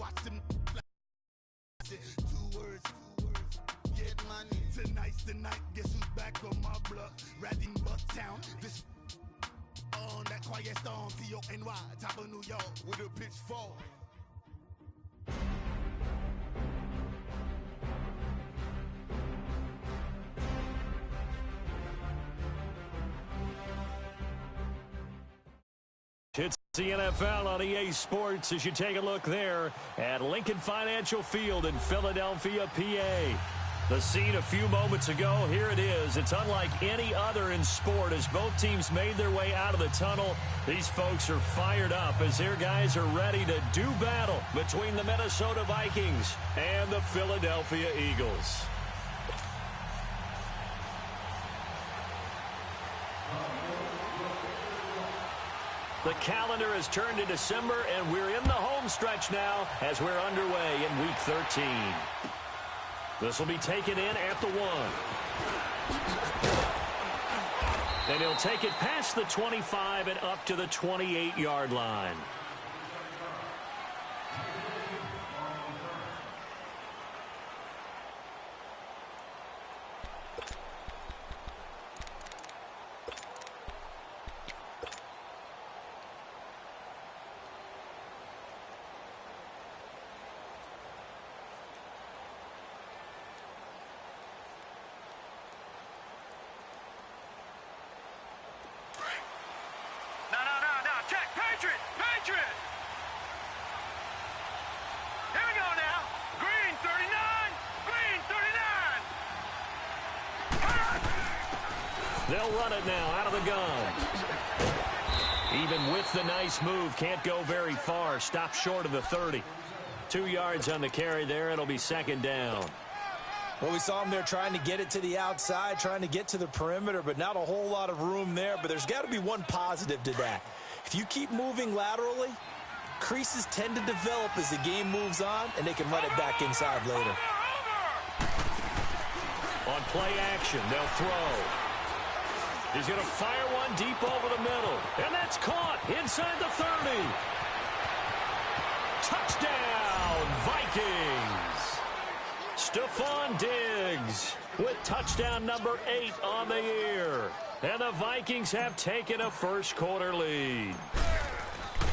Watch them two words. Get money. Tonight's the night. Guess who's back on my block? Ratting Bucktown. This on that quiet storm. T-O-N-Y. Top of New York with a pitchfork. It's the NFL on EA Sports as you take a look there at Lincoln Financial Field in Philadelphia, PA. The scene a few moments ago, here it is. It's unlike any other in sport as both teams made their way out of the tunnel. These folks are fired up as their guys are ready to do battle between the Minnesota Vikings and the Philadelphia Eagles. The calendar has turned to December, and we're in the home stretch now as we're underway in Week 13. This will be taken in at the 1. And he'll take it past the 25 and up to the 28-yard line. They'll run it now out of the gun. Even with the nice move, can't go very far. Stop short of the 30. 2 yards on the carry there. It'll be second down. Well, we saw him there trying to get it to the outside, trying to get to the perimeter, but not a whole lot of room there. But there's got to be one positive to that. If you keep moving laterally, creases tend to develop as the game moves on, and they can run it back inside later. On play action, they'll throw. He's going to fire one deep over the middle. And that's caught inside the 30. Touchdown, Vikings. Stephon Diggs with touchdown number 8 on the year. And the Vikings have taken a first-quarter lead.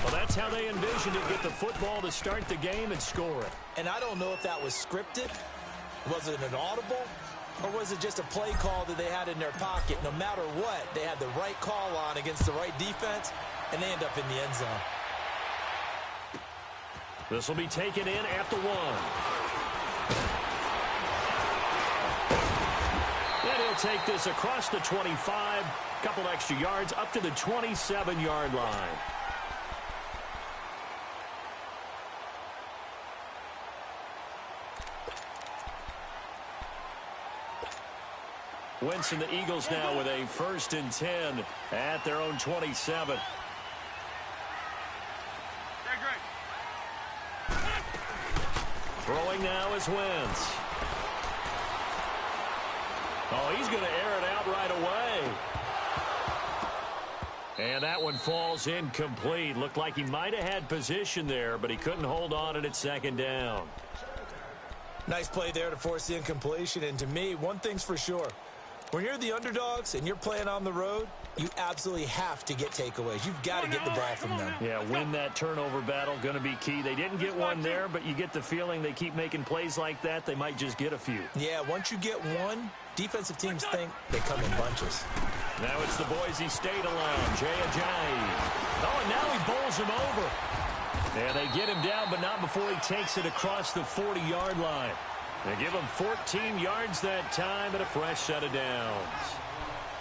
Well, that's how they envisioned it, get the football to start the game and score it. And I don't know if that was scripted. Was it an audible? Or was it just a play call that they had in their pocket? No matter what, they had the right call on against the right defense, and they end up in the end zone. This will be taken in at the 1. And he'll take this across the 25, couple extra yards up to the 27-yard line. Wentz and the Eagles now with a 1st and 10 at their own 27. Throwing now is Wentz. Oh, he's going to air it out right away. And that one falls incomplete. Looked like he might have had position there, but he couldn't hold on and it's second down. Nice play there to force the incompletion. And to me, one thing's for sure. When you're the underdogs and you're playing on the road, you absolutely have to get takeaways. You've got to get the ball from them. Yeah, win that turnover battle, going to be key. They didn't get one there, but you get the feeling they keep making plays like that, they might just get a few. Yeah, once you get one, defensive teams think they come in bunches. Now it's the Boise State alone, Jay Ajayi. Oh, and now he bowls him over. And they get him down, but not before he takes it across the 40-yard line. They give him 14 yards that time and a fresh set of downs.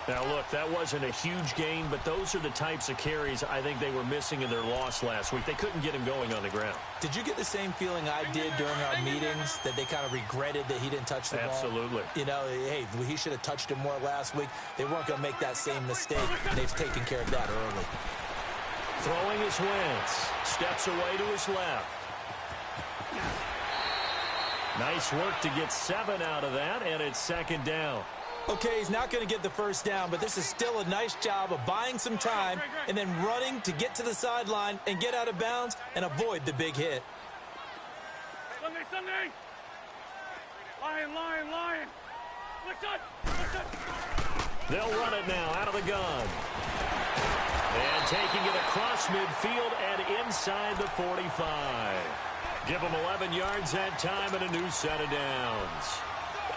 Now, look, that wasn't a huge gain, but those are the types of carries I think they were missing in their loss last week. They couldn't get him going on the ground. Did you get the same feeling I did during our meetings, that they kind of regretted that he didn't touch the ball? Absolutely. You know, hey, he should have touched him more last week. They weren't going to make that same mistake. They've taken care of that early. Throwing is Wentz. Steps away to his left. Nice work to get 7 out of that, and it's second down. Okay, he's not going to get the first down, but this is still a nice job of buying some time and then running to get to the sideline and get out of bounds and avoid the big hit. Sunday! Lion! Listen! They'll run it now out of the gun. And taking it across midfield and inside the 45. Give them 11 yards that time and a new set of downs.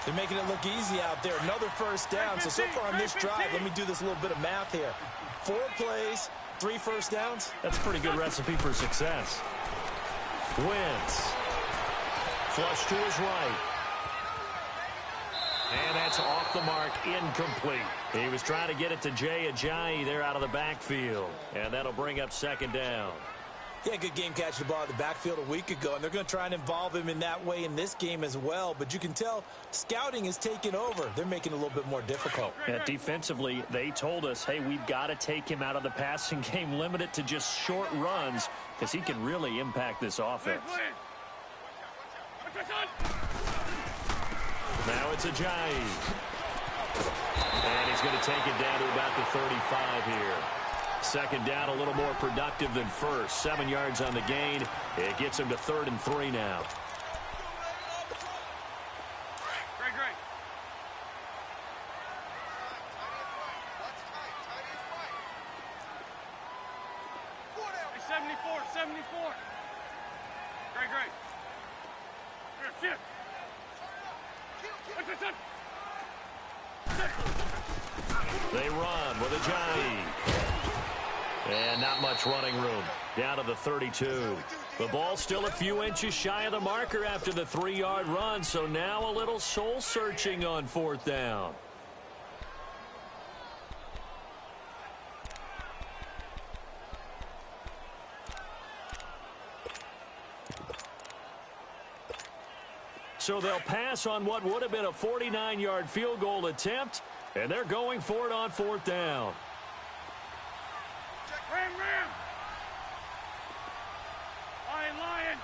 They're making it look easy out there. Another first down. So far on this drive, let me do this little bit of math here. 4 plays, 3 first downs. That's a pretty good recipe for success. Wentz. Flush to his right. And that's off the mark, incomplete. He was trying to get it to Jay Ajayi there out of the backfield. And that'll bring up second down. Yeah, good game catching the ball in the backfield a week ago, and they're going to try and involve him in that way in this game as well. But you can tell scouting is taking over. They're making it a little bit more difficult. Yeah, defensively, they told us, hey, we've got to take him out of the passing game, limit it to just short runs, because he can really impact this offense. Now it's Ajayi. And he's going to take it down to about the 35 here. Second down, a little more productive than first. 7 yards on the gain. It gets him to 3rd and 3 now. Great. 74. Great. Here, shift. They run with Ajayi. And not much running room. Down to the 32. The ball still a few inches shy of the marker after the 3-yard run, so now a little soul-searching on 4th down. So they'll pass on what would have been a 49-yard field goal attempt, and they're going for it on 4th down. Ram! Lion!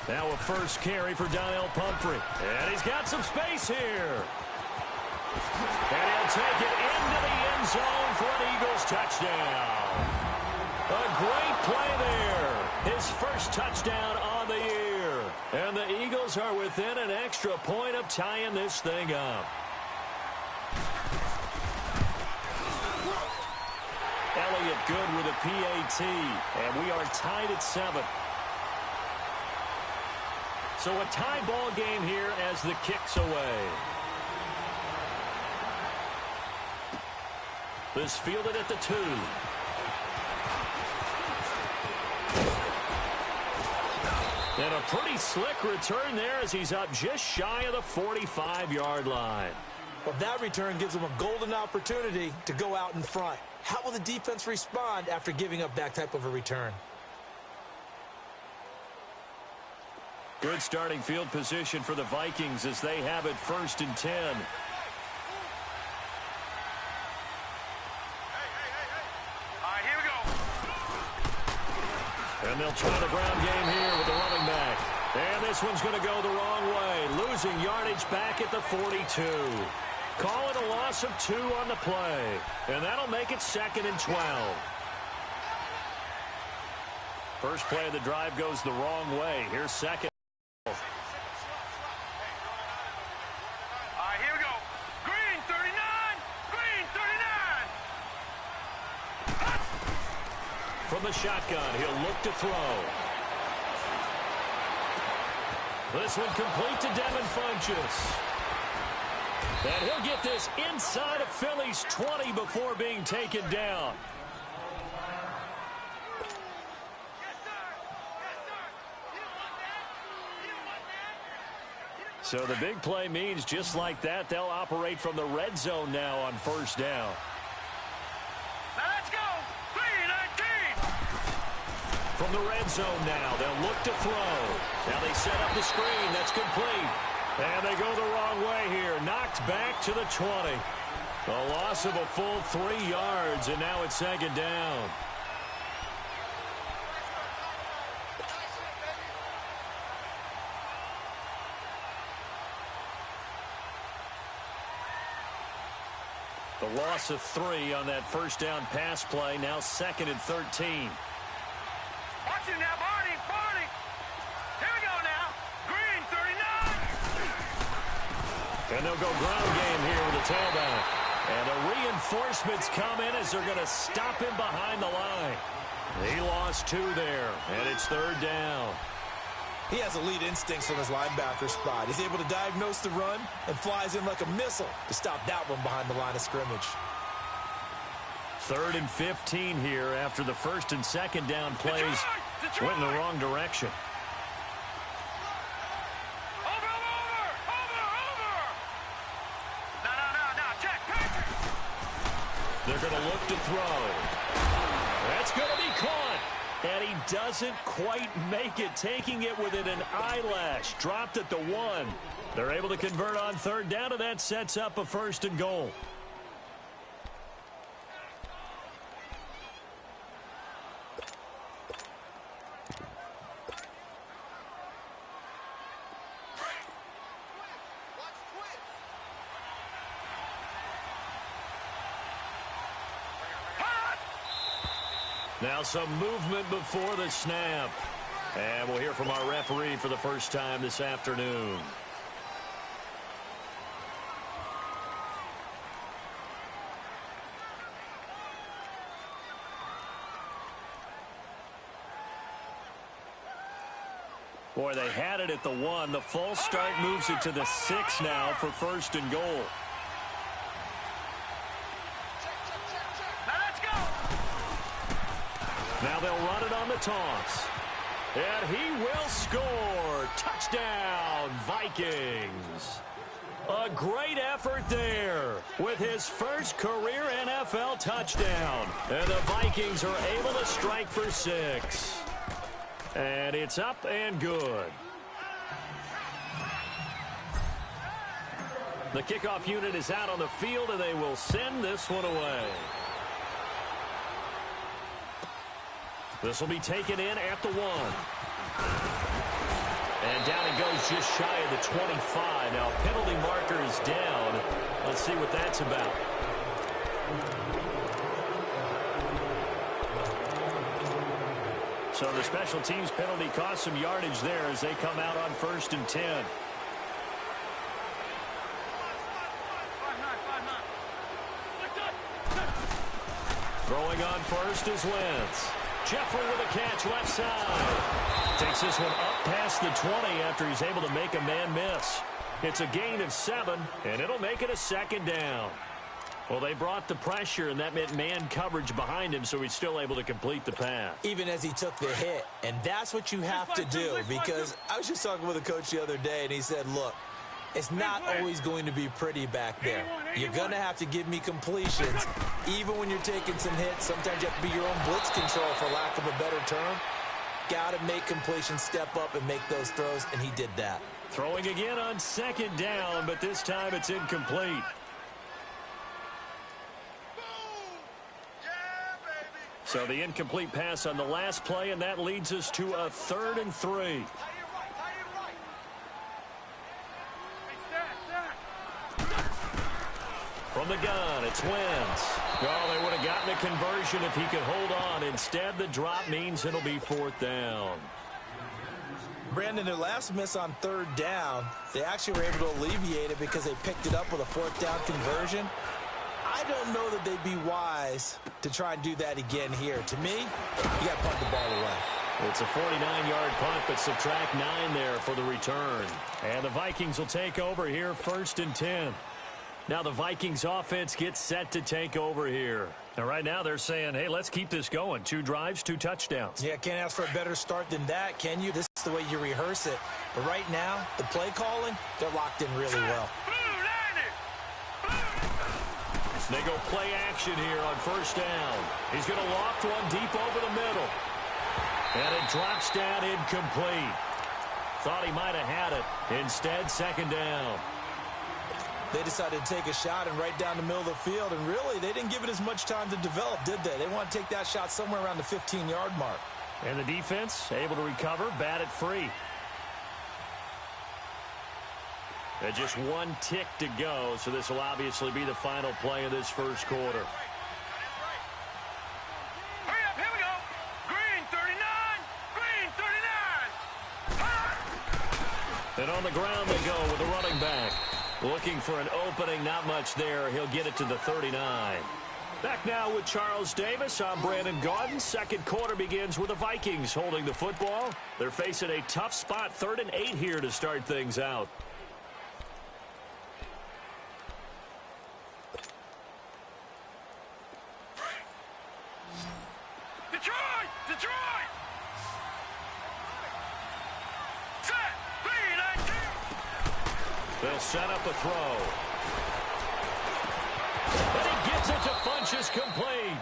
Now a first carry for Donnell Pumphrey. And he's got some space here. And he'll take it into the end zone for an Eagles touchdown. A great play there. His first touchdown on the year. And the Eagles are within an extra point of tying this thing up. Elliott good with a PAT. And we are tied at 7. So a tie ball game here as the kick's away. This fielded at the 2. And a pretty slick return there as he's up just shy of the 45-yard line. Well, that return gives them a golden opportunity to go out in front. How will the defense respond after giving up that type of a return? Good starting field position for the Vikings as they have it 1st and 10. Hey. All right, here we go. And they'll try the ground game here with the running back. And this one's going to go the wrong way, losing yardage back at the 42. Call it a loss of 2 on the play. And that'll make it 2nd and 12. First play of the drive goes the wrong way. Here's second. From the shotgun, he'll look to throw. This one complete to Devin Funchess. And he'll get this inside of Philly's 20 before being taken down. So the big play means just like that, they'll operate from the red zone now on 1st down. Let's go! 3-19! From the red zone now, they'll look to throw. Now they set up the screen. That's complete. And they go the wrong way here. Knocked back to the 20. A loss of a full 3 yards, and now it's 2nd down. The loss of 3 on that first down pass play. Now 2nd and 13. Watch it now, Barney. Barney. Here we go now. Green, 39. And they'll go ground game here with the tailback. And the reinforcements come in as they're going to stop him behind the line. He lost 2 there, and it's 3rd down. He has elite instincts from his linebacker spot. He's able to diagnose the run and flies in like a missile to stop that one behind the line of scrimmage. 3rd and 15 here after the 1st and 2nd down plays went in the wrong direction. Over. No, check, Patrick. They're going to look to throw. That's going to be caught. And he doesn't quite make it, taking it within an eyelash. Dropped at the 1. They're able to convert on 3rd down, and that sets up a 1st and goal. Now some movement before the snap. And we'll hear from our referee for the first time this afternoon. Boy, they had it at the 1. The false start moves it to the 6 now for 1st and goal. Now they'll run it on the toss. And he will score. Touchdown, Vikings. A great effort there with his first career NFL touchdown. And the Vikings are able to strike for 6. And it's up and good. The kickoff unit is out on the field, and they will send this one away. This will be taken in at the 1. And down it goes just shy of the 25. Now penalty marker is down. Let's see what that's about. So the special teams penalty cost some yardage there as they come out on 1st and 10. Throwing on first is Wentz. Jeffrey with a catch left side. Takes this one up past the 20 after he's able to make a man miss. It's a gain of 7, and it'll make it a 2nd down. Well, they brought the pressure, and that meant man coverage behind him, so he's still able to complete the pass. Even as he took the hit, and that's what you have to do, because I was just talking with a coach the other day, and he said, look, it's not always going to be pretty back there. You're going to have to give me completions. Even when you're taking some hits, sometimes you have to be your own blitz control, for lack of a better term. Got to make completions, step up, and make those throws, and he did that. Throwing again on 2nd down, but this time it's incomplete. So the incomplete pass on the last play, and that leads us to a 3rd and 3. From the gun, it's Wentz. Oh, they would have gotten a conversion if he could hold on. Instead, the drop means it'll be 4th down. Brandon, their last miss on 3rd down, they actually were able to alleviate it because they picked it up with a 4th down conversion. I don't know that they'd be wise to try and do that again here. To me, you got to punt the ball away. It's a 49-yard punt, but subtract 9 there for the return. And the Vikings will take over here, 1st and 10. Now the Vikings offense gets set to take over here. And right now they're saying, hey, let's keep this going. 2 drives, 2 touchdowns. Yeah, can't ask for a better start than that, can you? This is the way you rehearse it. But right now, the play calling, they're locked in really well. They go play action here on 1st down. He's going to loft one deep over the middle. And it drops down incomplete. Thought he might have had it. Instead, 2nd down. They decided to take a shot and right down the middle of the field, and really, they didn't give it as much time to develop, did they? They want to take that shot somewhere around the 15-yard mark. And the defense able to recover, bat it free. And just one tick to go, so this will obviously be the final play of this first quarter. Hurry up, here we go. Green 39, green 39. And on the ground they go with the running back. Looking for an opening, not much there. He'll get it to the 39. Back now with Charles Davis. I'm Brandon Gaudin. Second quarter begins with the Vikings holding the football. They're facing a tough spot, 3rd and 8 here to start things out. Detroit! Detroit! Set! 3-19! They'll set up a throw. And he gets it to Funchess complete.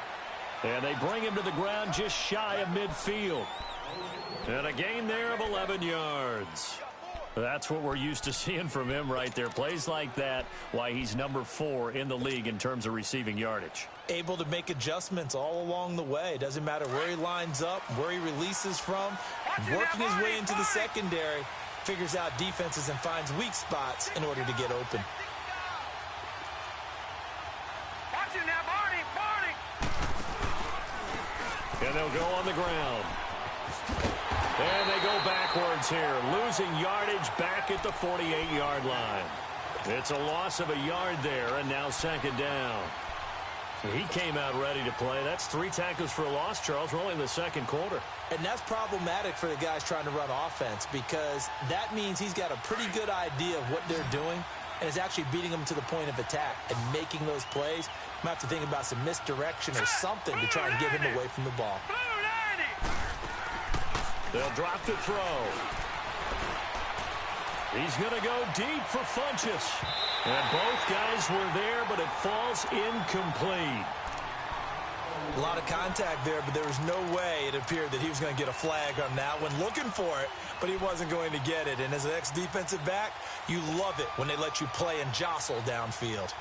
And they bring him to the ground just shy of midfield. And a gain there of 11 yards. That's what we're used to seeing from him right there. Plays like that, why he's number 4 in the league in terms of receiving yardage. Able to make adjustments all along the way. Doesn't matter where he lines up, where he releases from. Working his way into the secondary. Figures out defenses and finds weak spots in order to get open. Watch it now, Barney! Barney! And they'll go on the ground. And they go backwards here, losing yardage back at the 48-yard line. It's a loss of a yard there, and now second down. He came out ready to play. That's 3 tackles for a loss, Charles. We're only in the second quarter. And that's problematic for the guys trying to run offense because that means he's got a pretty good idea of what they're doing and is actually beating them to the point of attack and making those plays. Might have to think about some misdirection or something to try and get him away from the ball. They'll drop the throw. He's going to go deep for Funchess. And both guys were there, but it falls incomplete. A lot of contact there, but there was no way it appeared that he was going to get a flag on that one. Looking for it, but he wasn't going to get it. And as an ex-defensive back, you love it when they let you play and jostle downfield.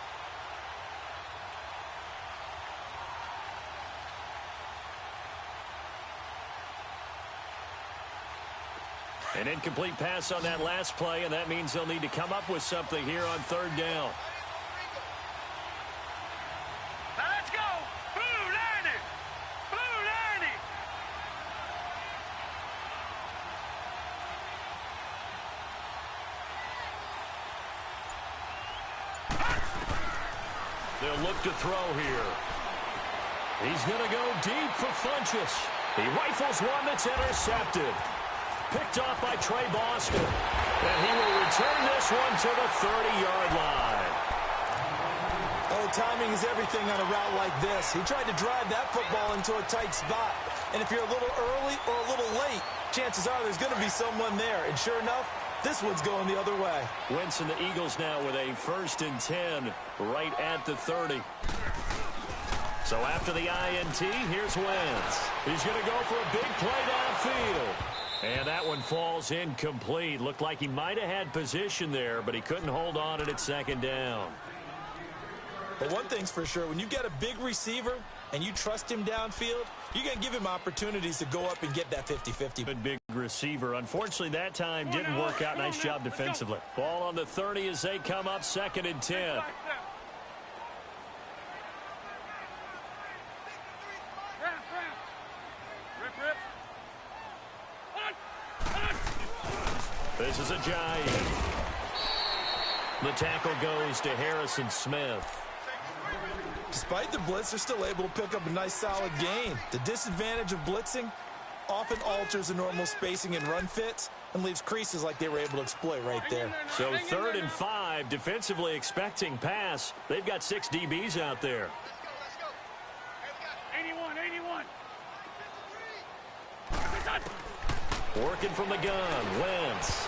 An incomplete pass on that last play, and that means they'll need to come up with something here on 3rd down. Now let's go! Blue 90! Blue 90! They'll look to throw here. He's going to go deep for Funchess. He rifles one that's intercepted. Picked off by Trey Boston. And he will return this one to the 30-yard line. Oh, timing is everything on a route like this. He tried to drive that football into a tight spot. And if you're a little early or a little late, chances are there's going to be someone there. And sure enough, this one's going the other way. Wentz and the Eagles now with a 1st and 10 right at the 30. So after the INT, here's Wentz. He's going to go for a big play downfield. And that one falls incomplete. Looked like he might have had position there, but he couldn't hold on to it at 2nd down. But one thing's for sure, when you get a big receiver and you trust him downfield, you're going to give him opportunities to go up and get that 50-50. Big receiver. Unfortunately, that time didn't work out. Nice job defensively. Ball on the 30 as they come up 2nd and 10. This is a giant. The tackle goes to Harrison Smith. Despite the blitz, they're still able to pick up a nice solid gain. The disadvantage of blitzing often alters the normal spacing and run fits and leaves creases like they were able to exploit right there. So 3rd and 5, defensively expecting pass. They've got 6 DBs out there. 81. Working from the gun, Wentz.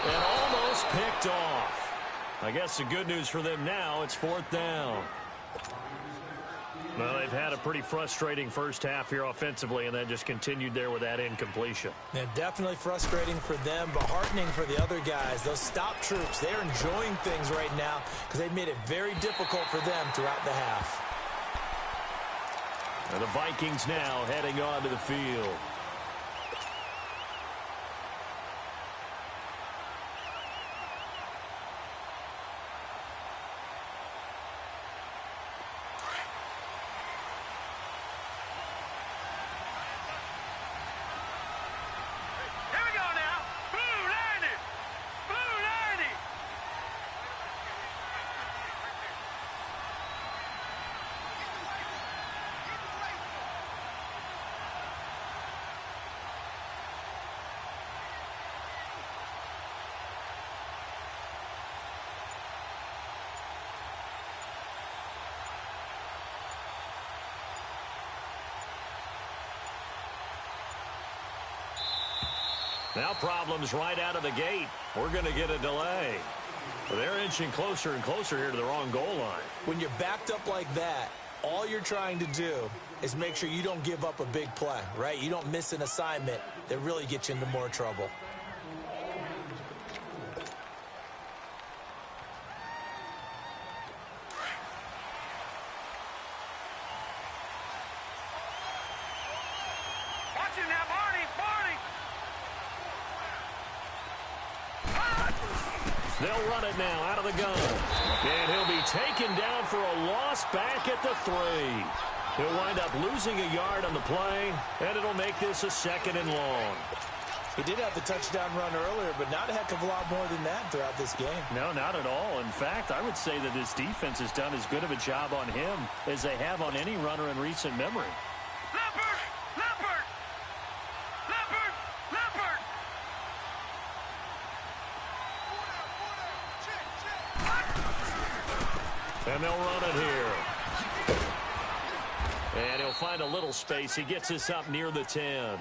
And almost picked off. I guess the good news for them now, it's 4th down. Well, they've had a pretty frustrating first half here offensively, and then just continued there with that incompletion. Yeah, definitely frustrating for them, but heartening for the other guys. Those stop troops, they're enjoying things right now because they've made it very difficult for them throughout the half. And the Vikings now heading onto the field. Now problems right out of the gate. We're going to get a delay. They're inching closer and closer here to the wrong goal line. When you're backed up like that, all you're trying to do is make sure you don't give up a big play, right? You don't miss an assignment that really gets you into more trouble. Watch him now, Barney! Barney! They'll run it now out of the gun. And he'll be taken down for a loss back at the 3. He'll wind up losing a yard on the play, and it'll make this a 2nd and long. He did have the touchdown run earlier, but not a heck of a lot more than that throughout this game. No, not at all. In fact, I would say that this defense has done as good of a job on him as they have on any runner in recent memory. Leopard! Leopard! Leopard! Leopard! And they'll run it here. And he'll find a little space. He gets us up near the 10.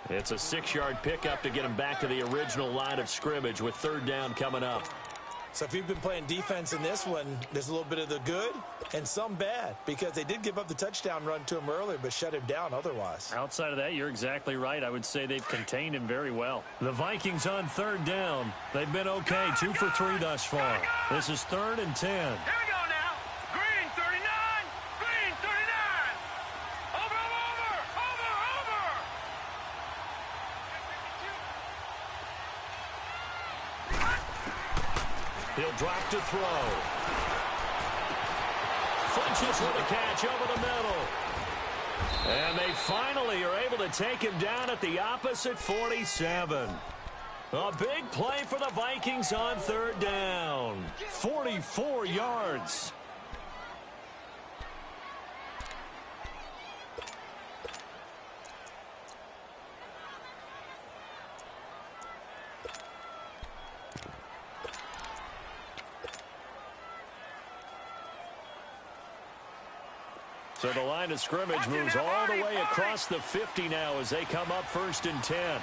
It's a 6-yard pickup to get him back to the original line of scrimmage with 3rd down coming up. So if you've been playing defense in this one, there's a little bit of the good and some bad, because they did give up the touchdown run to him earlier but shut him down otherwise. Outside of that, you're exactly right. I would say they've contained him very well. The Vikings on 3rd down. They've been okay, 2 for 3 thus far. This is 3rd and 10. Here we go now. Green 39. Green 39. Over, over, over, over. He'll drop to throw. Funches with a catch over the middle. And they finally are able to take him down at the opposite 47. A big play for the Vikings on 3rd down. 44 yards. So the line of scrimmage moves all the way across the 50 now as they come up 1st and 10.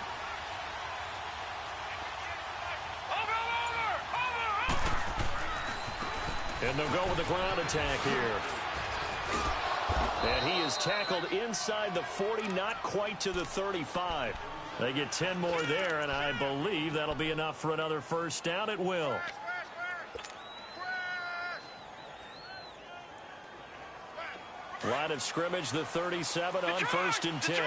And they'll go with the ground attack here. And he is tackled inside the 40, not quite to the 35. They get 10 more there, and I believe that'll be enough for another 1st down. It will. Line of scrimmage, the 37 on 1st and 10.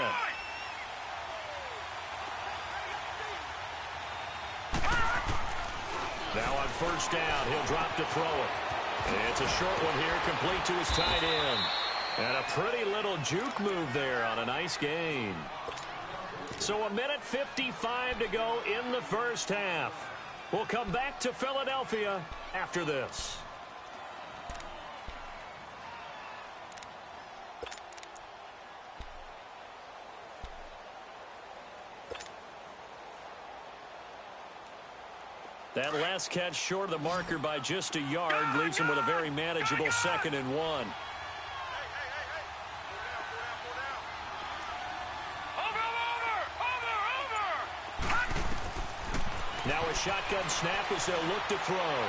Now on 1st down, he'll drop to throw it. It's a short one here, complete to his tight end. And a pretty little juke move there on a nice gain. So 1:55 to go in the 1st half. We'll come back to Philadelphia after this. That last catch short of the marker by just a yard leaves him with a very manageable 2nd and 1. Now a shotgun snap as they'll look to throw.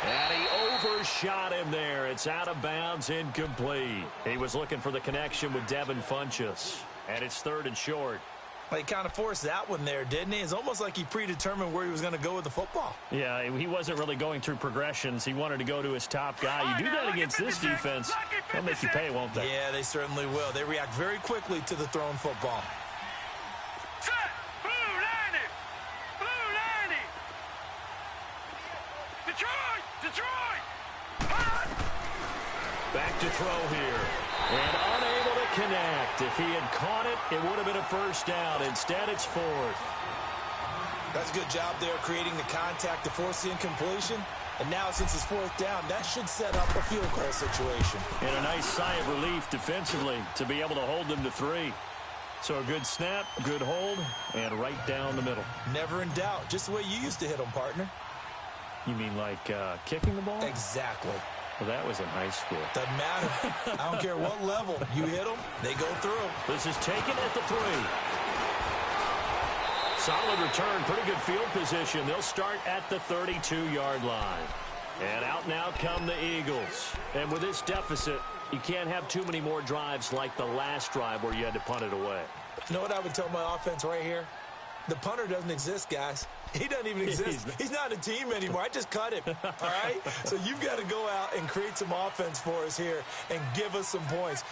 And he overshot him there. It's out of bounds, incomplete. He was looking for the connection with Devin Funchess. And it's 3rd and short. He kind of forced that one there, didn't he? It's almost like he predetermined where he was going to go with the football. Yeah, he wasn't really going through progressions. He wanted to go to his top guy. You do that against this defense, they'll make you pay, won't they? Yeah, they certainly will. They react very quickly to the thrown football. Set. Blue 90. Blue 90. Detroit. Detroit. Back to throw here. And unable to connect. If he had caught it, it would have been a 1st down. Instead, it's 4th. That's a good job there creating the contact to force the incompletion. And now, since it's 4th down, that should set up a field goal situation. And a nice sigh of relief defensively to be able to hold them to 3. So a good snap, good hold, and right down the middle. Never in doubt. Just the way you used to hit them, partner. You mean like kicking the ball? Exactly. Well, that was in high school. Doesn't matter. I don't care what level. You hit them, they go through. This is taken at the 3. Solid return, pretty good field position. They'll start at the 32-yard line. And out now come the Eagles. And with this deficit, you can't have too many more drives like the last drive where you had to punt it away. You know what I would tell my offense right here? The punter doesn't exist, guys. He doesn't even exist. He's not a team anymore. I just cut him, all right? So you've got to go out and create some offense for us here and give us some points.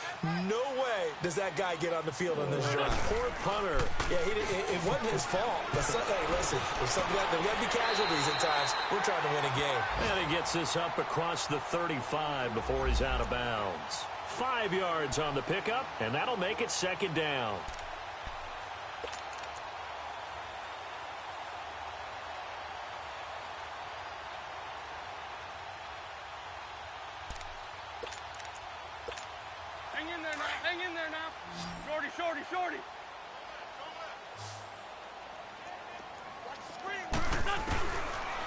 No way does that guy get on the field on this drive. Poor punter. Yeah, it wasn't his fault. But hey, listen, there's got to be casualties at times. We're trying to win a game. And he gets this up across the 35 before he's out of bounds. 5 yards on the pickup, and that'll make it second down. Hang in there now. Shorty.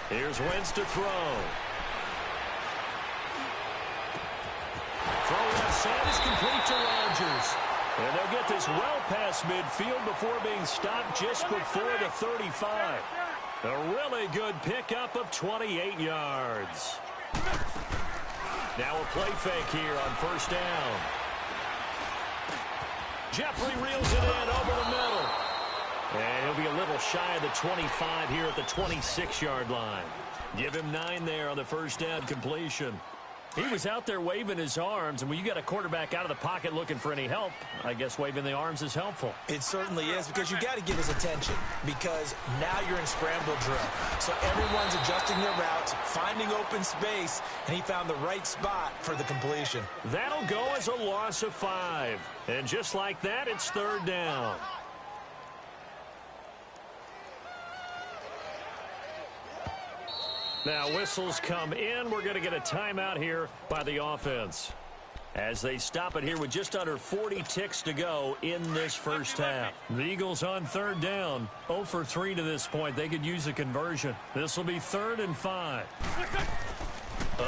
Here's Wentz to throw. Throw left side is complete to Rodgers. And they'll get this well past midfield before being stopped just before the 35. A really good pickup of 28 yards. Now a play fake here on first down. Jeffrey reels it in over the middle. And he'll be a little shy of the 25 here at the 26-yard line. Give him 9 there on the first down completion. He was out there waving his arms, and when you got a quarterback out of the pocket looking for any help, I guess waving the arms is helpful. It certainly is, because you got to give his attention, because now you're in scramble drill. So everyone's adjusting their routes, finding open space, and he found the right spot for the completion. That'll go as a loss of 5. And just like that, it's third down. Now whistles come in. We're going to get a timeout here by the offense as they stop it here with just under 40 ticks to go in this first half. The Eagles on third down. 0 for 3 to this point. They could use a conversion. This will be 3rd and 5.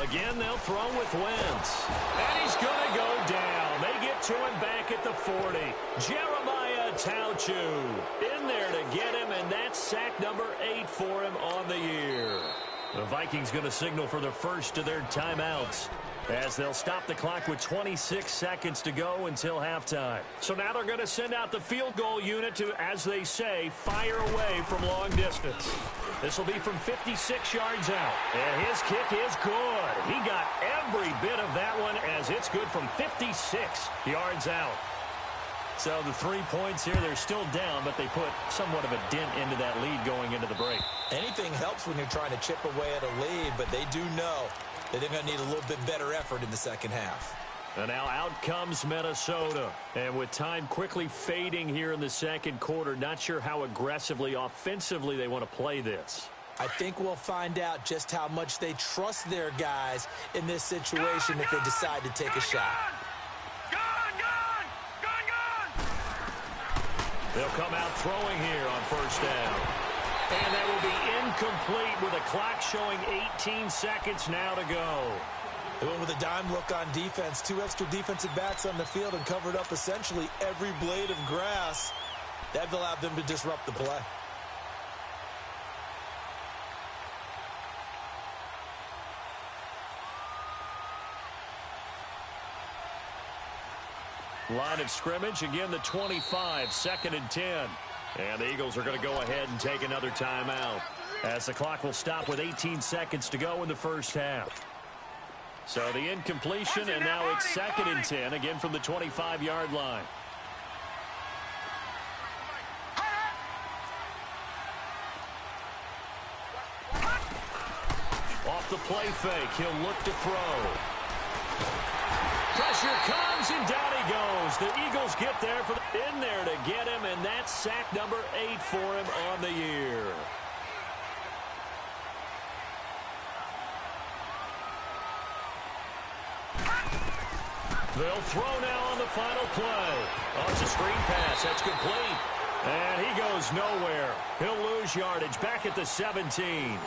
Again, they'll throw with Wentz. And he's going to go down. They get to him back at the 40. Jeremiah Tauchu in there to get him, and that's sack number 8 for him on the year. The Vikings going to signal for the first of their timeouts as they'll stop the clock with 26 seconds to go until halftime. So now they're going to send out the field goal unit to, as they say, fire away from long distance. This will be from 56 yards out. And his kick is good. He got every bit of that one as it's good from 56 yards out. So the 3 points here, they're still down, but they put somewhat of a dent into that lead going into the break. Anything helps when you're trying to chip away at a lead, but they do know that they're going to need a little bit better effort in the second half. And now out comes Minnesota. And with time quickly fading here in the second quarter, not sure how aggressively, offensively they want to play this. I think we'll find out just how much they trust their guys in this situation if they decide to take a shot. They'll come out throwing here on first down. And that will be incomplete with a clock showing 18 seconds now to go. They went with a dime look on defense. 2 extra defensive backs on the field and covered up essentially every blade of grass. That allowed them to disrupt the play. Line of scrimmage, again the 25, 2nd and 10. And the Eagles are going to go ahead and take another timeout as the clock will stop with 18 seconds to go in the first half. So the incompletion, and now it's 2nd and 10, again from the 25-yard line. Off the play fake, he'll look to throw. Pressure comes, and down he goes. The Eagles get there in there to get him, and that's sack number 8 for him on the year. They'll throw now on the final play. Oh, it's a screen pass. That's complete. And he goes nowhere. He'll lose yardage back at the 17.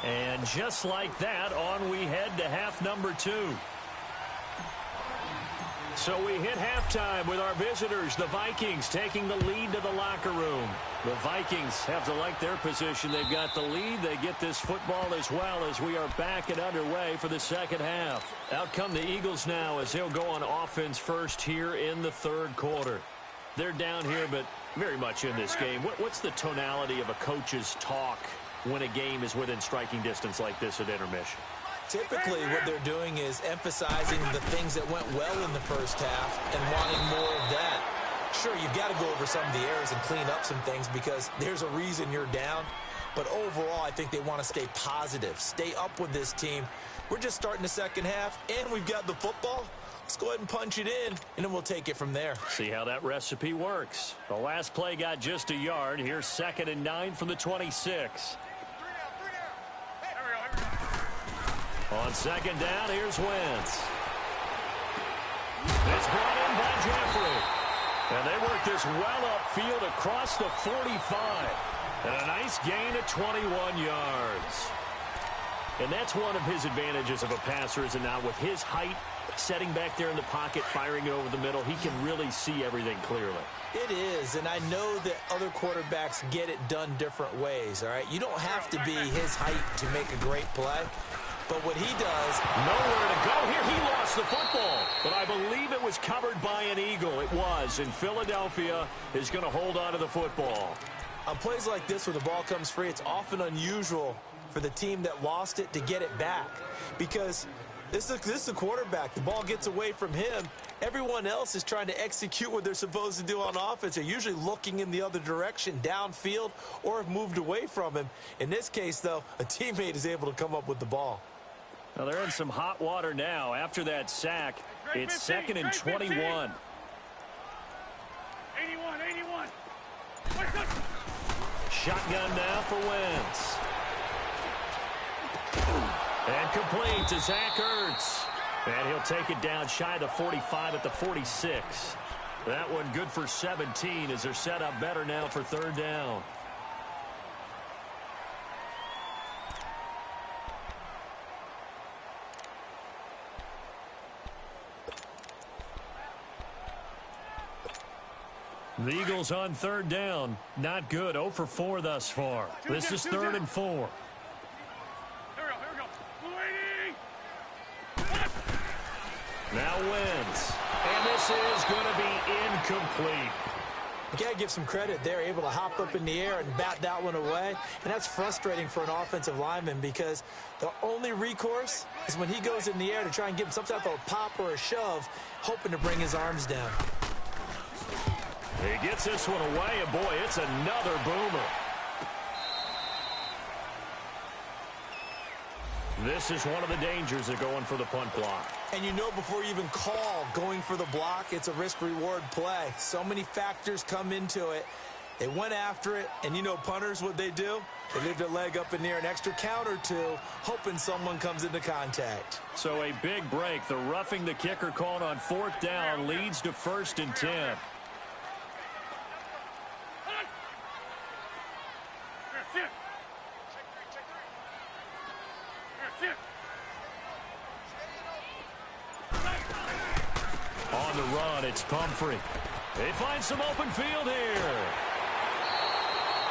And just like that, on we head to half number 2. So we hit halftime with our visitors, the Vikings, taking the lead to the locker room. The Vikings have to like their position. They've got the lead. They get this football as well as we are back and underway for the second half. Out come the Eagles now as they'll go on offense first here in the third quarter. They're down here, but very much in this game. What's the tonality of a coach's talk when a game is within striking distance like this at intermission? Typically, what they're doing is emphasizing the things that went well in the first half and wanting more of that. Sure, you've got to go over some of the errors and clean up some things because there's a reason you're down. But overall, I think they want to stay positive, stay up with this team. We're just starting the second half, and we've got the football. Let's go ahead and punch it in, and then we'll take it from there. See how that recipe works. The last play got just a yard. Here's 2nd and 9 from the 26. On 2nd down, here's Wentz. It's brought in by Jeffrey. And they work this well upfield across the 45. And a nice gain of 21 yards. And that's one of his advantages of a passer, is it not? With his height, setting back there in the pocket, firing it over the middle, he can really see everything clearly. It is, and I know that other quarterbacks get it done different ways, all right? You don't have to be his height to make a great play. But what he does... Nowhere to go here. He lost the football. But I believe it was covered by an Eagle. It was. And Philadelphia is going to hold on to the football. On plays like this where the ball comes free, it's often unusual for the team that lost it to get it back. Because this is the quarterback. The ball gets away from him. Everyone else is trying to execute what they're supposed to do on offense. They're usually looking in the other direction, downfield, or have moved away from him. In this case, though, a teammate is able to come up with the ball. Well, they're in some hot water now. After that sack, it's 2nd and 21. 81. Shotgun now for Wentz. And complete to Zach Ertz. And he'll take it down shy of the 45 at the 46. That one good for 17 as they're set up better now for 3rd down. The Eagles on 3rd down. Not good. 0 for 4 thus far. This is 3rd and 4. Here we go. Now Wentz. And this is going to be incomplete. You got to give some credit. They're able to hop up in the air and bat that one away. And that's frustrating for an offensive lineman because the only recourse is when he goes in the air to try and give him some type of a pop or a shove, hoping to bring his arms down. He gets this one away, and boy, it's another boomer. This is one of the dangers of going for the punt block. And you know before you even call going for the block, it's a risk-reward play. So many factors come into it. They went after it, and you know punters, what they do? They leave their leg up in the air an extra count or two, hoping someone comes into contact. So a big break. The roughing the kicker called on 4th down leads to 1st and 10. On the run, it's Pumphrey. They find some open field here.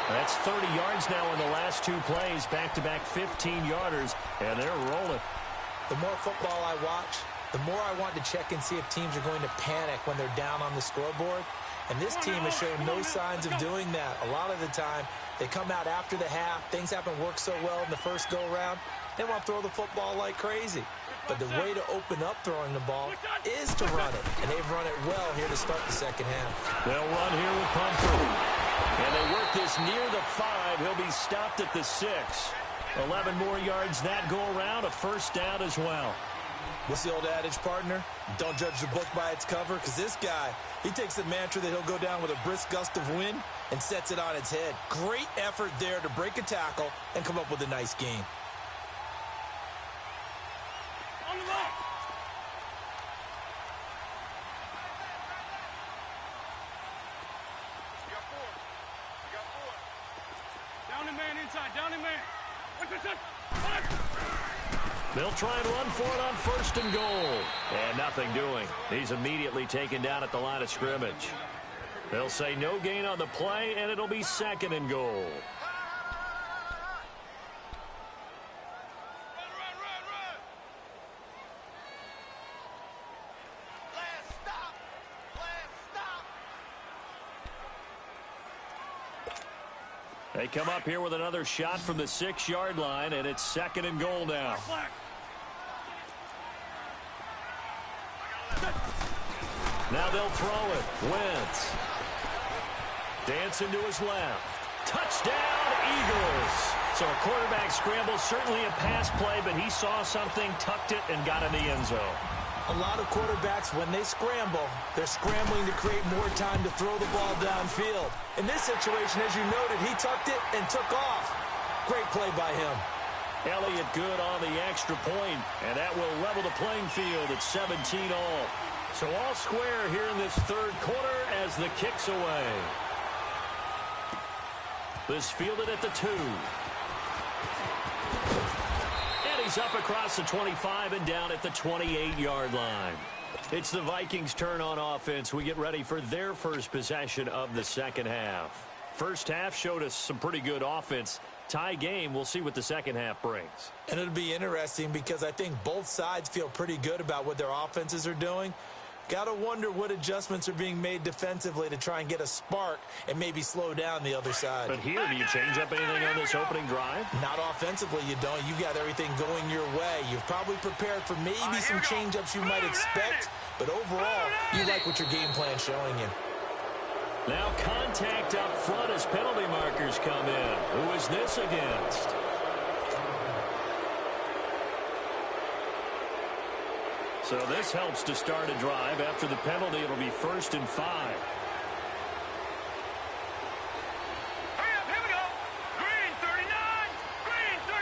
That's 30 yards now in the last 2 plays, back-to-back 15-yarders, and they're rolling. The more football I watch, the more I want to check and see if teams are going to panic when they're down on the scoreboard. And this team has shown no signs of doing that. A lot of the time, they come out after the half. Things haven't worked so well in the first go-around. They want to throw the football like crazy. But the way to open up throwing the ball is to run it. And they've run it well here to start the second half. They'll run here with Pumphrey. And they work this near the 5. He'll be stopped at the 6. 11 more yards that go around. A 1st down as well. What's the old adage, partner? Don't judge the book by its cover, because this guy, he takes the mantra that he'll go down with a brisk gust of wind and sets it on its head. Great effort there to break a tackle and come up with a nice gain. On the left. We got 4. Down the man inside. Down the man. What's this? They'll try and run for it on 1st and goal. And nothing doing. He's immediately taken down at the line of scrimmage. They'll say no gain on the play, and it'll be 2nd and goal. They come up here with another shot from the 6-yard line, and it's 2nd and goal now. Now they'll throw it. Wentz. Dancing to his left. Touchdown, Eagles. So a quarterback scramble, certainly a pass play, but he saw something, tucked it, and got in the end zone. A lot of quarterbacks, when they scramble, they're scrambling to create more time to throw the ball downfield. In this situation, as you noted, he tucked it and took off. Great play by him. Elliott good on the extra point, and that will level the playing field at 17 all. So all square here in this 3rd quarter as the kick's away. This fielded at the 2. He's up across the 25 and down at the 28-yard line. It's the Vikings' turn on offense. We get ready for their first possession of the 2nd half. First half showed us some pretty good offense. Tie game, we'll see what the 2nd half brings. And it'll be interesting because I think both sides feel pretty good about what their offenses are doing. Got to wonder what adjustments are being made defensively to try and get a spark and maybe slow down the other side. But here, do you change up anything on this opening drive? Not offensively, you don't. You got everything going your way. You've probably prepared for maybe some change-ups you might expect, but overall, you like what your game plan's showing you. Now contact up front as penalty markers come in. Who is this against? So this helps to start a drive. After the penalty, it'll be 1st and 5. Hurry up, here we go. Green 39. Green 39.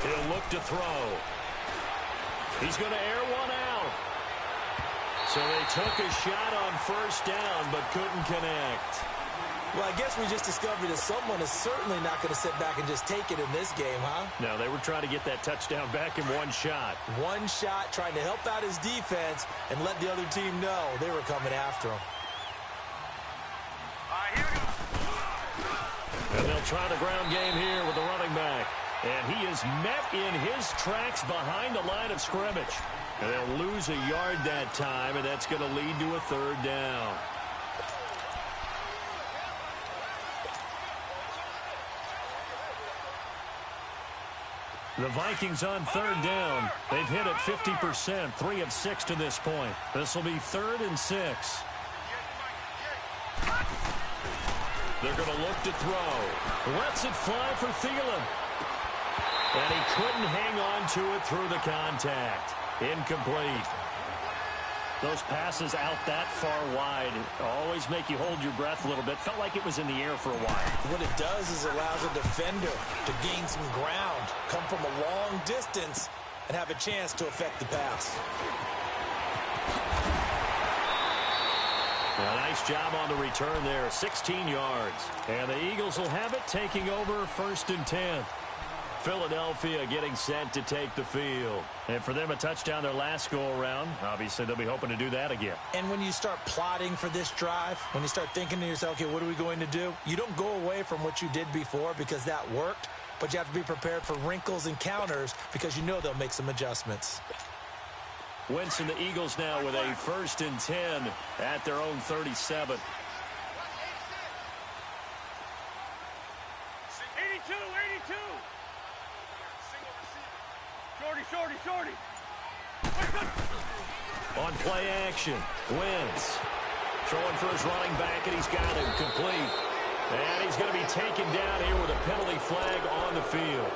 He'll look to throw. He's going to air one out. So they took a shot on 1st down, but couldn't connect. Well, I guess we just discovered that someone is certainly not going to sit back and just take it in this game, huh? No, they were trying to get that touchdown back in one shot. One shot, trying to help out his defense and let the other team know they were coming after him. All right, here we go. And they'll try the ground game here with the running back. And he is met in his tracks behind the line of scrimmage. And they'll lose a yard that time, and that's going to lead to a 3rd down. The Vikings on 3rd down. They've hit it 50%, 3 of 6 to this point. This will be 3rd and 6. They're going to look to throw. Lets it fly for Thielen. And he couldn't hang on to it through the contact. Incomplete. Those passes out that far wide always make you hold your breath a little bit. Felt like it was in the air for a while. What it does is it allows a defender to gain some ground, come from a long distance, and have a chance to affect the pass. A nice job on the return there, 16 yards. And the Eagles will have it, taking over 1st and 10. Philadelphia getting set to take the field. And for them, a touchdown their last go-around. Obviously, they'll be hoping to do that again. And when you start plotting for this drive, when you start thinking to yourself, okay, what are we going to do? You don't go away from what you did before because that worked, but you have to be prepared for wrinkles and counters because you know they'll make some adjustments. Wentz and the Eagles now with a 1st and 10 at their own 37. 82. Shorty. On play action, Wentz throwing for his running back, and he's got him complete. And he's going to be taken down here with a penalty flag on the field.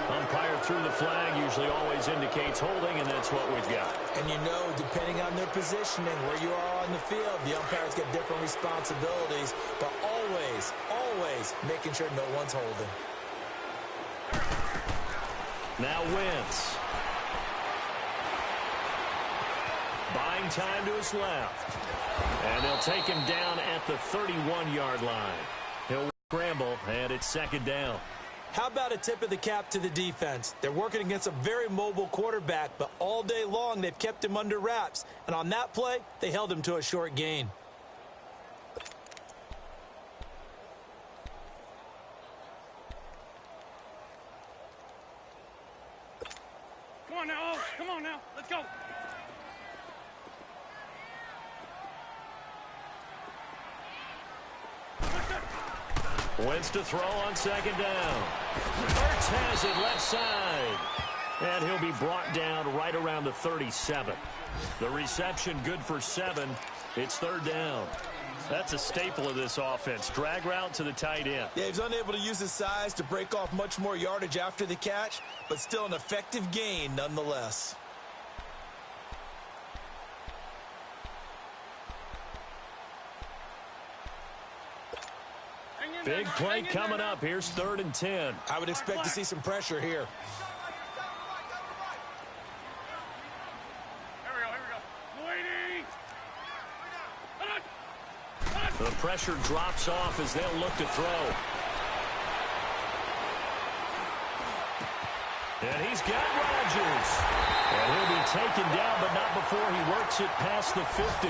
Umpire threw the flag, usually always indicates holding, and that's what we've got. And you know, depending on their positioning, where you are on the field, the umpires get different responsibilities, but always making sure no one's holding. Now Wentz. Buying time to his left. And they'll take him down at the 31-yard line. He'll scramble, and it's 2nd down. How about a tip of the cap to the defense? They're working against a very mobile quarterback, but all day long they've kept him under wraps. And on that play, they held him to a short gain. Come on now, Oaks. Come on now. Let's go. Wentz to throw on second down. Ertz has it left side. And he'll be brought down right around the 37. The reception good for 7. It's third down. That's a staple of this offense. Drag route to the tight end. Yeah, he's unable to use his size to break off much more yardage after the catch, but still an effective gain nonetheless. Big play coming up. Here's 3rd and 10. I would expect to see some pressure here. The pressure drops off as they'll look to throw. And he's got Rodgers. And he'll be taken down, but not before he works it past the 50.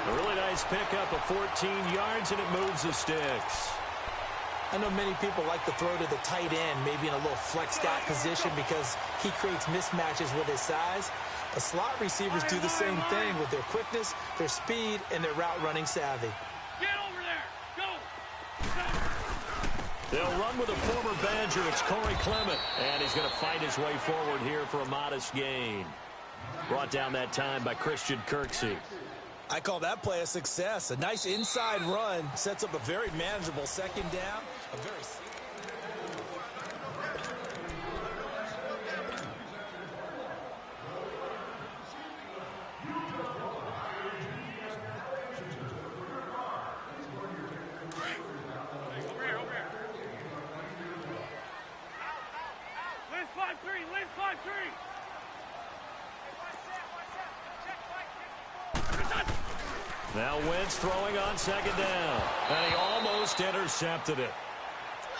A really nice pickup of 14 yards, and it moves the sticks. I know many people like to throw to the tight end, maybe in a little flexed out position because he creates mismatches with his size. The slot receivers do the same thing with their quickness, their speed, and their route running savvy. Get over there. Go. They'll run with a former Badger. It's Corey Clement, and he's going to fight his way forward here for a modest gain. Brought down that time by Christian Kirksey. I call that play a success. A nice inside run sets up a very manageable second down. A very Now Wentz throwing on second down. And he almost intercepted it.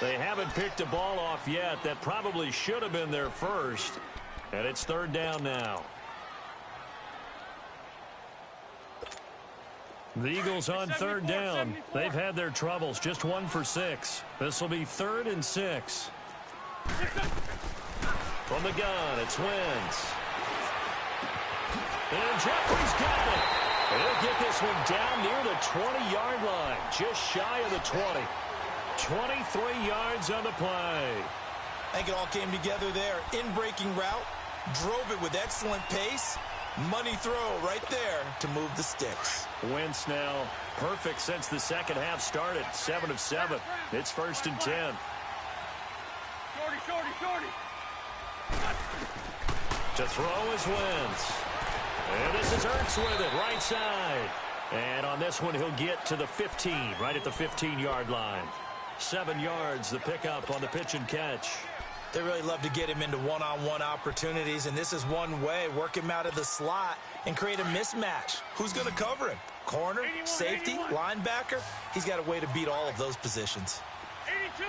They haven't picked a ball off yet. That probably should have been their first. And it's third down now. The Eagles on third down. They've had their troubles. Just 1 for 6. This will be 3rd and 6. From the gun, it's Wentz. And Jeffrey's got it. He'll get this one down near the 20-yard line, just shy of the 20. 23 yards on the play. I think it all came together there. In-breaking route, drove it with excellent pace. Money throw right there to move the sticks. Wentz now perfect since the second half started. 7 of 7. It's 1st and 10. Shorty. To throw is Wentz. And this is Ertz with it, right side. And on this one, he'll get to the 15, right at the 15-yard line. 7 yards, the pickup on the pitch and catch. They really love to get him into one-on-one opportunities, and this is one way. Work him out of the slot and create a mismatch. Who's going to cover him? Corner, safety, linebacker? He's got a way to beat all of those positions. 82.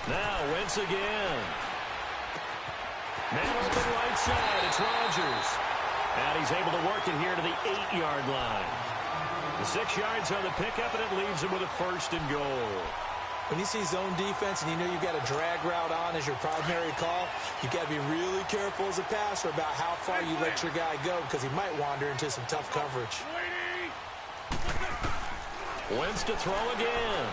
Now Wentz again. Man open right side, it's Rodgers. And he's able to work it here to the 8-yard line. The 6 yards on the pickup, and it leaves him with a 1st and goal. When you see zone defense and you know you've got a drag route on as your primary call, you've got to be really careful as a passer about how far you let your guy go because he might wander into some tough coverage. Wentz to throw again.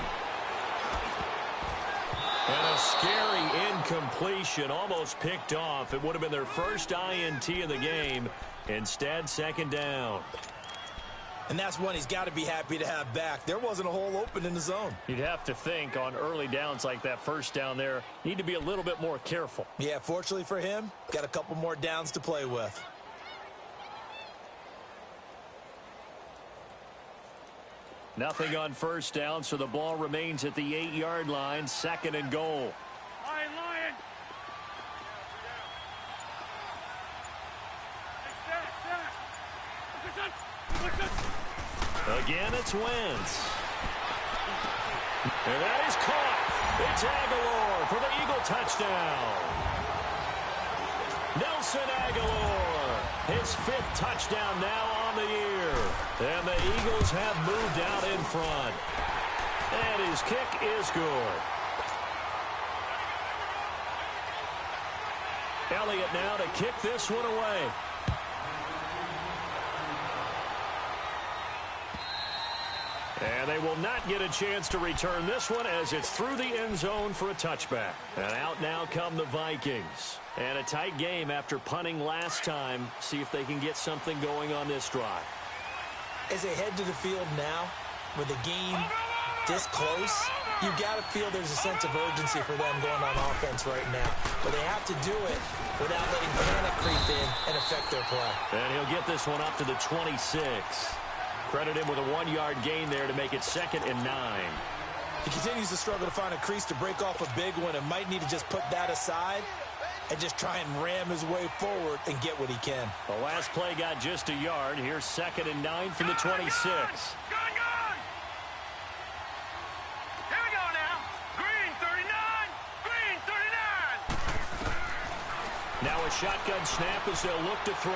And a scary incompletion, almost picked off. It would have been their first INT of the game. Instead, second down. And that's one he's got to be happy to have back. There wasn't a hole open in the zone. You'd have to think on early downs like that first down there, need to be a little bit more careful. Yeah, fortunately for him, got a couple more downs to play with. Nothing on first down, so the ball remains at the 8-yard line, 2nd and goal. Lion. Again, it's Wentz. And that is caught. It's Aguilar for the Eagle touchdown. Nelson Aguilar, his 5th touchdown now on the year. And the Eagles have moved out in front. And his kick is good. Elliott now to kick this one away. And they will not get a chance to return this one as it's through the end zone for a touchback. And out now come the Vikings. And a tight game after punting last time. See if they can get something going on this drive. As they head to the field now, with the game this close, you got to feel there's a sense of urgency for them going on offense right now. But they have to do it without letting panic creep in and affect their play. And he'll get this one up to the 26. Credit him with a 1-yard gain there to make it 2nd and 9. He continues to struggle to find a crease to break off a big one and might need to just put that aside and just try and ram his way forward and get what he can. The last play got just a yard. Here's 2nd and 9 from the 26. Gone! Here we go now. Green 39. Green 39. Now a shotgun snap as they'll look to throw.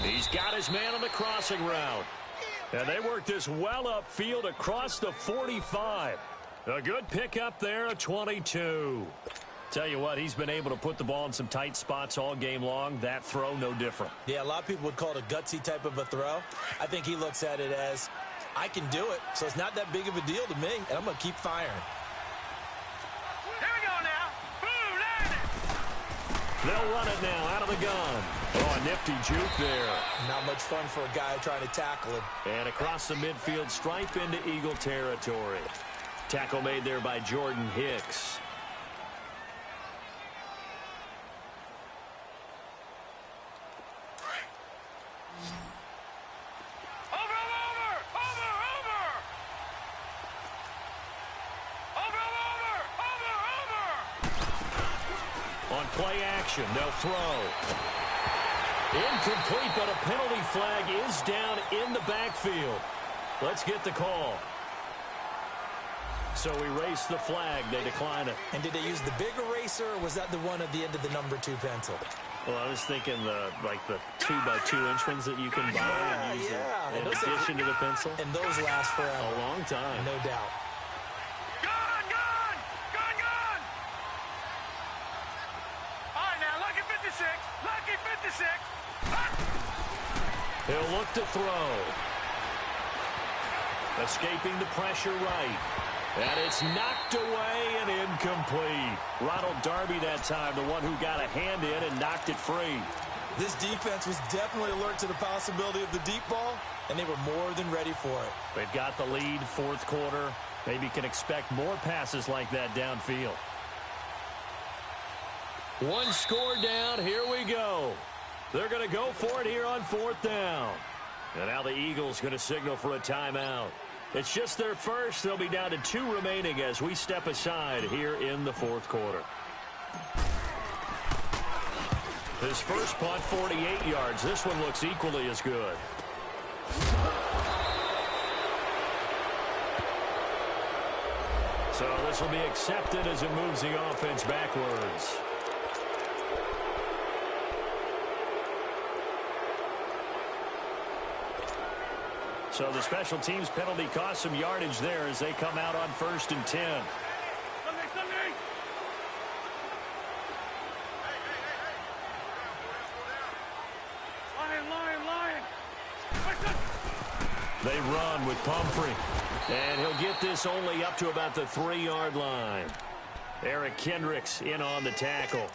He's got his man on the crossing route. And they work this well upfield across the 45. A good pickup there, a 22. Tell you what, he's been able to put the ball in some tight spots all game long. That throw, no different. Yeah, a lot of people would call it a gutsy type of a throw. I think he looks at it as, I can do it, so it's not that big of a deal to me, and I'm going to keep firing. Here we go now. Boom, landed. They'll run it now out of the gun. Oh, a nifty juke there. Not much fun for a guy trying to tackle him. And across the midfield stripe into Eagle territory. Tackle made there by Jordan Hicks. On play action, they'll throw. Incomplete, but a penalty flag is down in the backfield. Let's get the call. So we race the flag. They decline it. And did they use the big eraser, or was that the one at the end of the number 2 pencil? Well, I was thinking the 2x2 inch ones that you can buy and use in addition to the pencil. And those last forever. A long time. No doubt. Gone! All right, now, lucky 56. Lucky 56. He'll look to throw. Escaping the pressure right. And it's knocked away and incomplete. Ronald Darby that time, the one who got a hand in and knocked it free. This defense was definitely alert to the possibility of the deep ball, and they were more than ready for it. They've got the lead, 4th quarter. Maybe can expect more passes like that downfield. One score down, here we go. They're going to go for it here on 4th down. And now the Eagles going to signal for a timeout. It's just their first. They'll be down to 2 remaining as we step aside here in the 4th quarter. His first punt, 48 yards. This one looks equally as good. So this will be accepted as it moves the offense backwards. So the special teams penalty cost some yardage there as they come out on 1st and 10. Sunday. Lion. They run with Pumphrey. And he'll get this only up to about the 3-yard line. Eric Kendricks in on the tackle.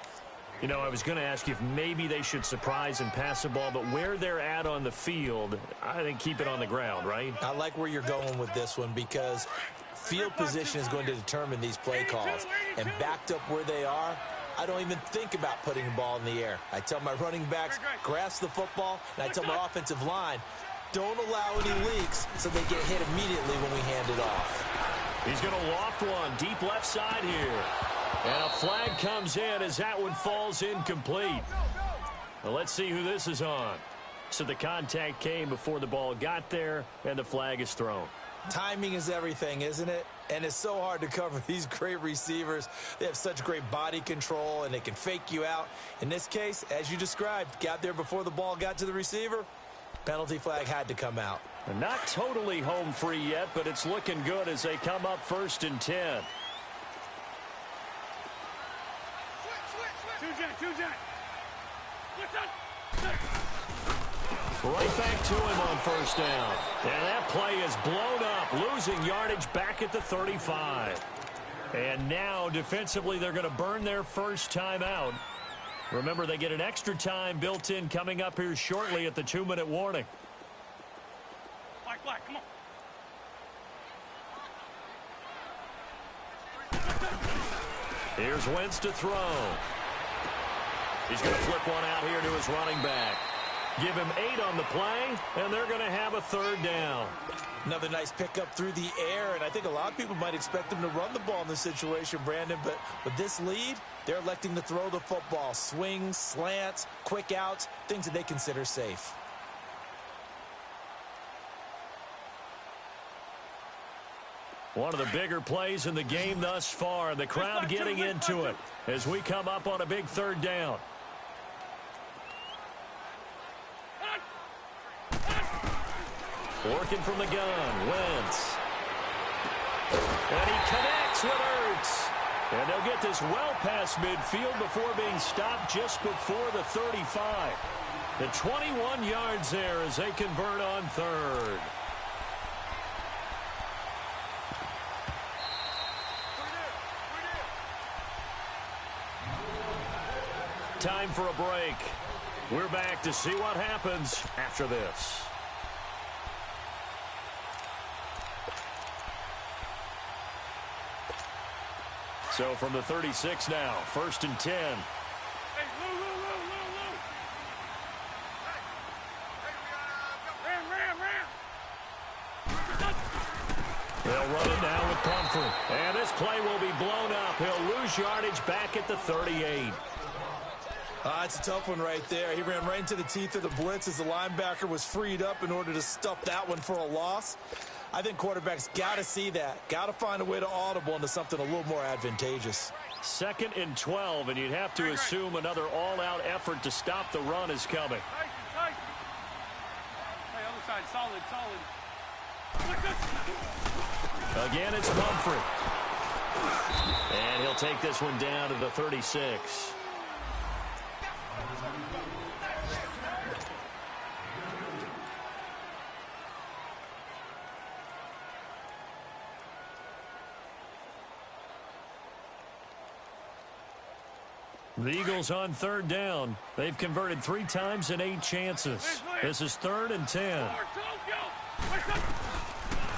You know, I was going to ask you if maybe they should surprise and pass the ball, but where they're at on the field, I think keep it on the ground, right? I like where you're going with this one because field position is going to determine these play calls. And backed up where they are, I don't even think about putting the ball in the air. I tell my running backs, grasp the football, and I tell my offensive line, don't allow any leaks so they get hit immediately when we hand it off. He's going to loft one deep left side here. And a flag comes in as that one falls incomplete. Well, let's see who this is on. So the contact came before the ball got there, and the flag is thrown. Timing is everything, isn't it? And it's so hard to cover these great receivers. They have such great body control, and they can fake you out. In this case, as you described, got there before the ball got to the receiver. Penalty flag had to come out. And not totally home free yet, but it's looking good as they come up 1st and 10. Right back to him on 1st down. And that play is blown up, losing yardage back at the 35. And now, defensively, they're going to burn their first time out. Remember, they get an extra time built in coming up here shortly at the 2-minute warning. Black, come on. Here's Wentz to throw. He's going to flip one out here to his running back. Give him 8 on the play, and they're going to have a 3rd down. Another nice pickup through the air, and I think a lot of people might expect them to run the ball in this situation, Brandon, but with this lead, they're electing to throw the football. Swings, slants, quick outs, things that they consider safe. One of the bigger plays in the game thus far. The crowd getting into it as we come up on a big 3rd down. Working from the gun, Wentz. And he connects with Ertz. And they'll get this well past midfield before being stopped just before the 35. The 21 yards there as they convert on 3rd. Time for a break. We're back to see what happens after this. So from the 36 now, 1st and 10. Hey, Lou. Ram. They'll run it now with Pumphrey. And this play will be blown up. He'll lose yardage back at the 38. It's a tough one right there. He ran right into the teeth of the blitz as the linebacker was freed up in order to stuff that one for a loss. I think quarterbacks got to see that. Got to find a way to audible into something a little more advantageous. 2nd and 12, and you'd have to assume another all-out effort to stop the run is coming. Tyson. Hey, other side, solid. Again, it's Pumphrey. And he'll take this one down to the 36. The Eagles on 3rd down. They've converted 3 times in 8 chances. This is 3rd and 10.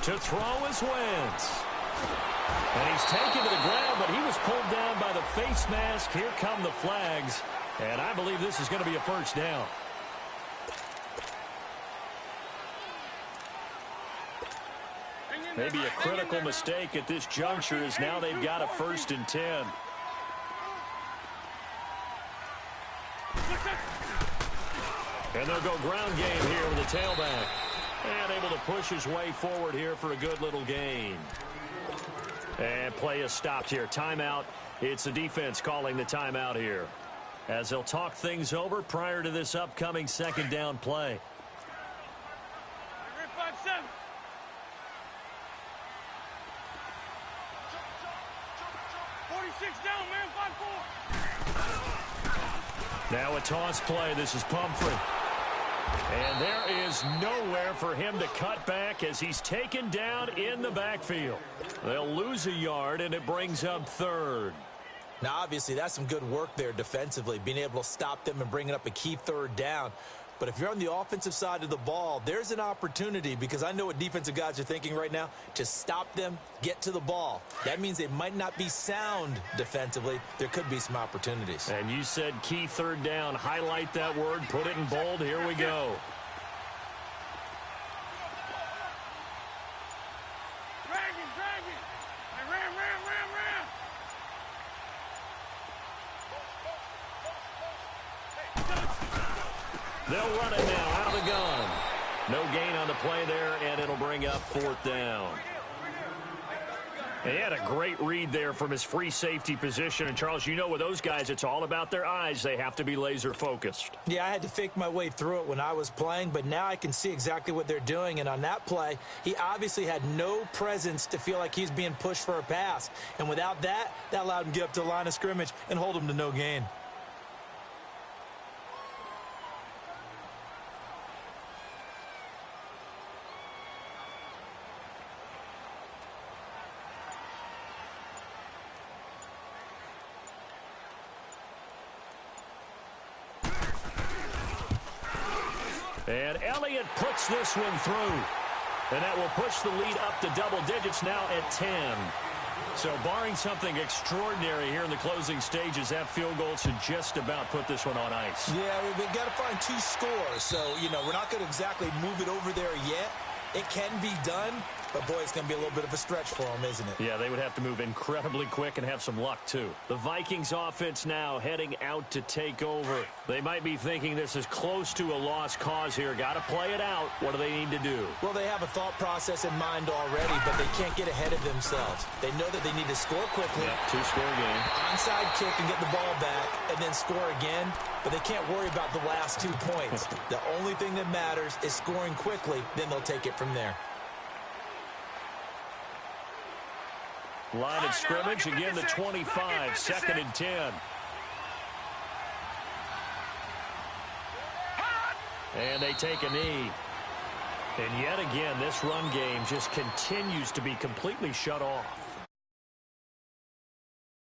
To throw is Wentz. And he's taken to the ground, but he was pulled down by the face mask. Here come the flags. And I believe this is going to be a 1st down. Maybe a critical mistake at this juncture as now they've got a 1st and 10. And they'll go ground game here with the tailback. And able to push his way forward here for a good little gain. And play is stopped here. Timeout. It's the defense calling the timeout here, as they'll talk things over prior to this upcoming 2nd down play. 5-7. Down, man, 5-4. Now a toss play. This is Pumphrey. And there is nowhere for him to cut back as he's taken down in the backfield. They'll lose a yard, and it brings up 3rd. Now, obviously, that's some good work there defensively, being able to stop them and bringing up a key 3rd down. But if you're on the offensive side of the ball, there's an opportunity, because I know what defensive guys are thinking right now, to stop them, get to the ball. That means they might not be sound defensively. There could be some opportunities. And you said key 3rd down. Highlight that word. Put it in bold. Here we go. Dragon. And ram. They'll run it now out of the gun. No gain on the play there, and it'll bring up 4th down. And he had a great read there from his free safety position. And, Charles, you know with those guys, it's all about their eyes. They have to be laser-focused. Yeah, I had to fake my way through it when I was playing, but now I can see exactly what they're doing. And on that play, he obviously had no presence to feel like he's being pushed for a pass. And without that, that allowed him to get up to the line of scrimmage and hold him to no gain. And Elliott puts this one through. And that will push the lead up to double digits now at 10. So barring something extraordinary here in the closing stages, that field goal should just about put this one on ice. Yeah, we've got to find 2 scores. So, we're not going to exactly move it over there yet. It can be done, but, boy, it's going to be a little bit of a stretch for them, isn't it? Yeah, they would have to move incredibly quick and have some luck, too. The Vikings offense now heading out to take over. They might be thinking this is close to a lost cause here. Got to play it out. What do they need to do? Well, they have a thought process in mind already, but they can't get ahead of themselves. They know that they need to score quickly. Yep, 2-score game. Onside kick and get the ball back, and then score again. But they can't worry about the last 2 points. The only thing that matters is scoring quickly. Then they'll take it from there. Line of scrimmage, again the 25, 2nd and 10. And they take a knee. And yet again, this run game just continues to be completely shut off.